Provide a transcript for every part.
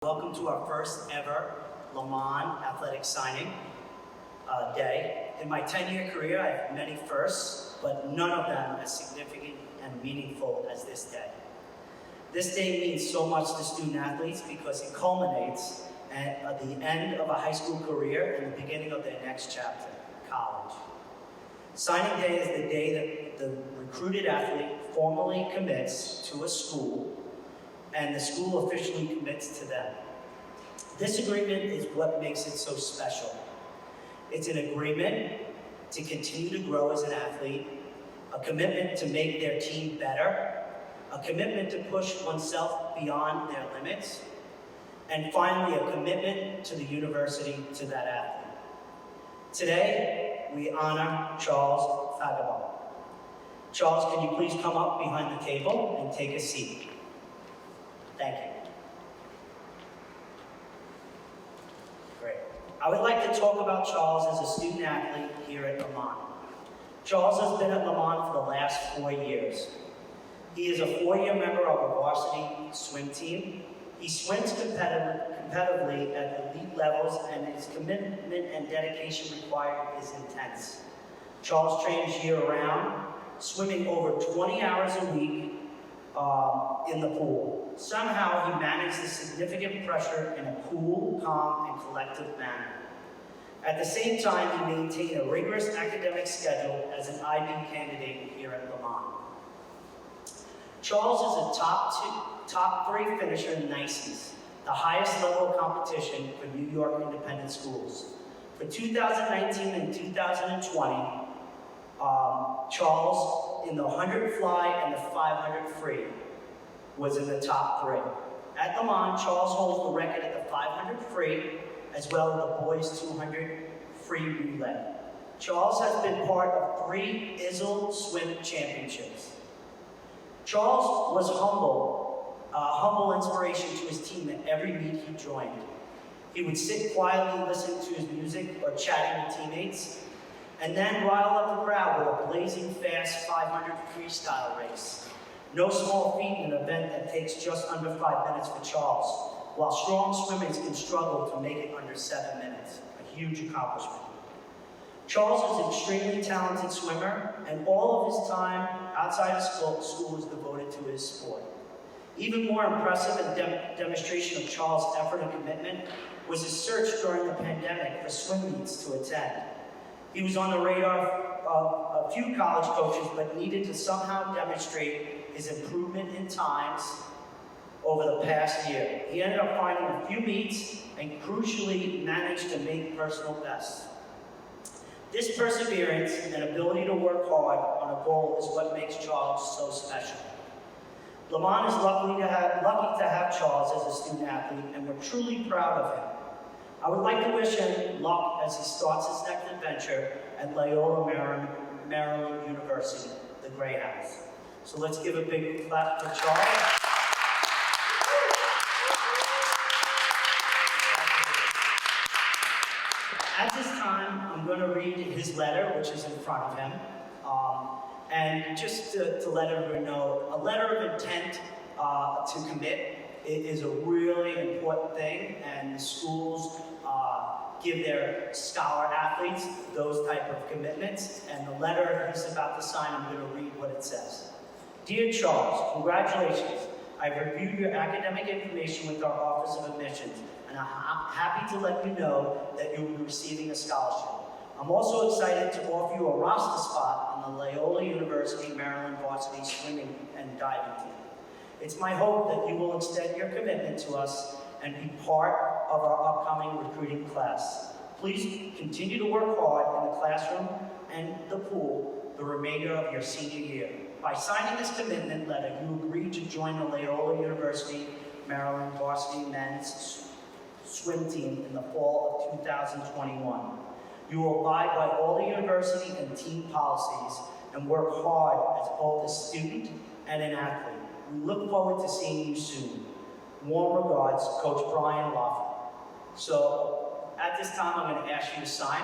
Welcome to our first ever Léman athletic signing day. In my 10-year career, I have many firsts, but none of them as significant and meaningful as this day. This day means so much to student athletes because it culminates at the end of a high school career and the beginning of their next chapter, college. Signing day is the day that the recruited athlete formally commits to a school and the school officially commits to them. This agreement is what makes it so special. It's an agreement to continue to grow as an athlete, a commitment to make their team better, a commitment to push oneself beyond their limits, and finally, a commitment to the university, to that athlete. Today, we honor Charles Fagbohun. Charles, can you please come up behind the table and take a seat? Thank you. Great. I would like to talk about Charles as a student athlete here at Léman. Charles has been at Léman for the last 4 years. He is a 4-year member of a varsity swim team. He swims competitively at elite levels, and his commitment and dedication required is intense. Charles trains year-round, swimming over 20 hours a week in the pool. Somehow he managed the significant pressure in a cool, calm, and collective manner. At the same time, he maintained a rigorous academic schedule as an IB candidate here at Léman. Charles is a top 3 finisher in NICES, the highest level of competition for New York independent schools. For 2019 and 2020, Charles, in the 100 fly and the 500 free, was in the top 3. At Léman, Charles holds the record at the 500 free, as well as the boys 200 free relay. Charles has been part of 3 ISL swim championships. Charles was humble inspiration to his team at every meet he joined. He would sit quietly listening to his music or chatting with teammates, and then rile up the crowd with a blazing fast 500 freestyle race. No small feat in an event that takes just under 5 minutes for Charles, while strong swimmers can struggle to make it under 7 minutes, a huge accomplishment. Charles is an extremely talented swimmer, and all of his time outside of school is devoted to his sport. Even more impressive and demonstration of Charles' effort and commitment was his search during the pandemic for swim meets to attend. He was on the radar of a few college coaches, but needed to somehow demonstrate his improvement in times over the past year. He ended up finding a few meets and crucially managed to make personal bests. This perseverance and ability to work hard on a goal is what makes Charles so special. Léman is lucky to have Charles as a student athlete, and we're truly proud of him. I would like to wish him luck as he starts his next adventure at Loyola Maryland University, the Greyhounds. So let's give a big clap for Charles. At this time, I'm going to read his letter, which is in front of him. And just to let everyone know, a letter of intent to commit is a really important thing, and the schools give their scholar athletes those type of commitments. And the letter he's about to sign, I'm going to read what it says. Dear Charles, congratulations. I've reviewed your academic information with our Office of Admissions, and I'm happy to let you know that you'll be receiving a scholarship. I'm also excited to offer you a roster spot on the Loyola University Maryland varsity swimming and diving team. It's my hope that you will extend your commitment to us and be part of our upcoming recruiting class. Please continue to work hard in the classroom and the pool the remainder of your senior year. By signing this commitment letter, you agree to join the Loyola University Maryland varsity men's swim team in the fall of 2021. You will abide by all the university and team policies and work hard as both a student and an athlete. We look forward to seeing you soon. Warm regards, Coach Brian Lofton. So at this time, I'm going to ask you to sign.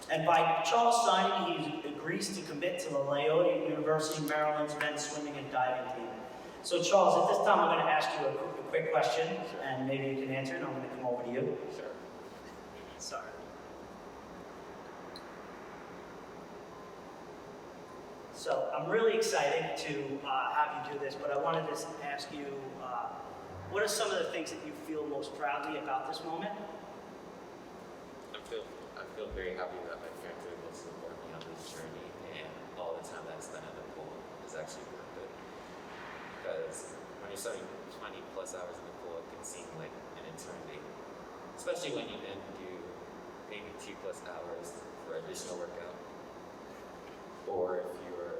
And by Charles signing, he agrees to commit to the Loyola University Maryland's men's swimming and diving team. So Charles, at this time, I'm going to ask you a quick question, and maybe you can answer, and I'm going to come over to you. Sure. Sorry. So I'm really excited to have you do this, but I wanted to ask you, what are some of the things that you feel most proudly about this moment? I feel very happy that my parents were able to support me on this journey, and all the time that I spent at the pool is actually worth it. Because when you're spending 20 plus hours in the pool, it can seem like an eternity. Especially when you then do maybe 2+ hours for additional workout. Or if you're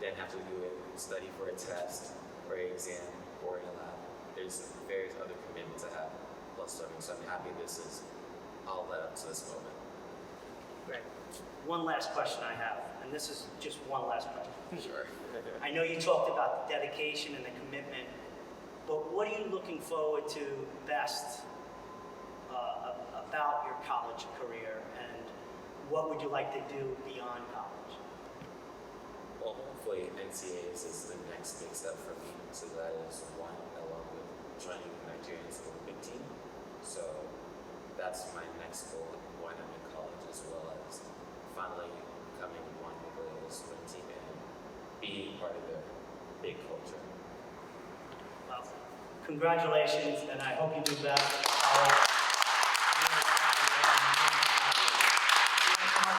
then have to do it, study for a test or an exam or in a lab. There's various other commitments I have plus swimming, so I'm happy this is all led up to this moment. Great. One last question I have, and this is just one last question. Sure. I know you talked about the dedication and the commitment, but what are you looking forward to best about your college career, and what would you like to do beyond college? Well, hopefully NCAAs is the next big step for me. So that is one, along with joining the Nigerian's Olympic team. So that's my next goal when I'm in college, as well as finally becoming one of the swim team and being part of their big culture. Well, congratulations, and I hope you do better.